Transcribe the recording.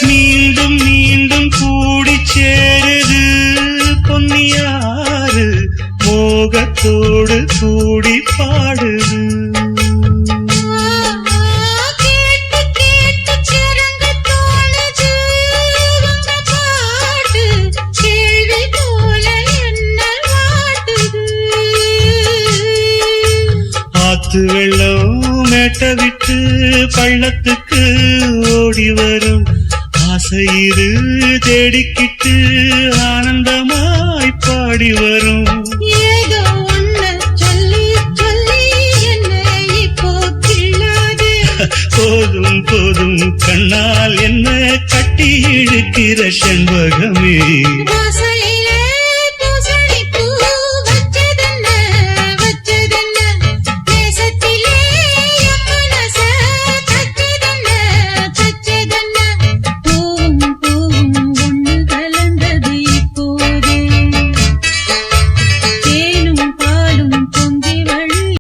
மீண்டும் மீண்டும் கூடி சேருது பொன்னியாறு மோகத்தோடு கூடி பாடுது. ஆத்து வெள்ளம் மேட்ட விட்டு பள்ளத்துக்கு ஓடி வரும் ஆசையிரு தேடிக்கிட்டு ஆனந்தமாய் பாடி வரும். ஏதோ ஒண்ணு சொல்லி சொல்லி என்ன இப்போ கிள்ளாதே. போதும் போதும் கண்ணால் என்ன கட்டி இழுக்கிற செண்பகமே. வாசலே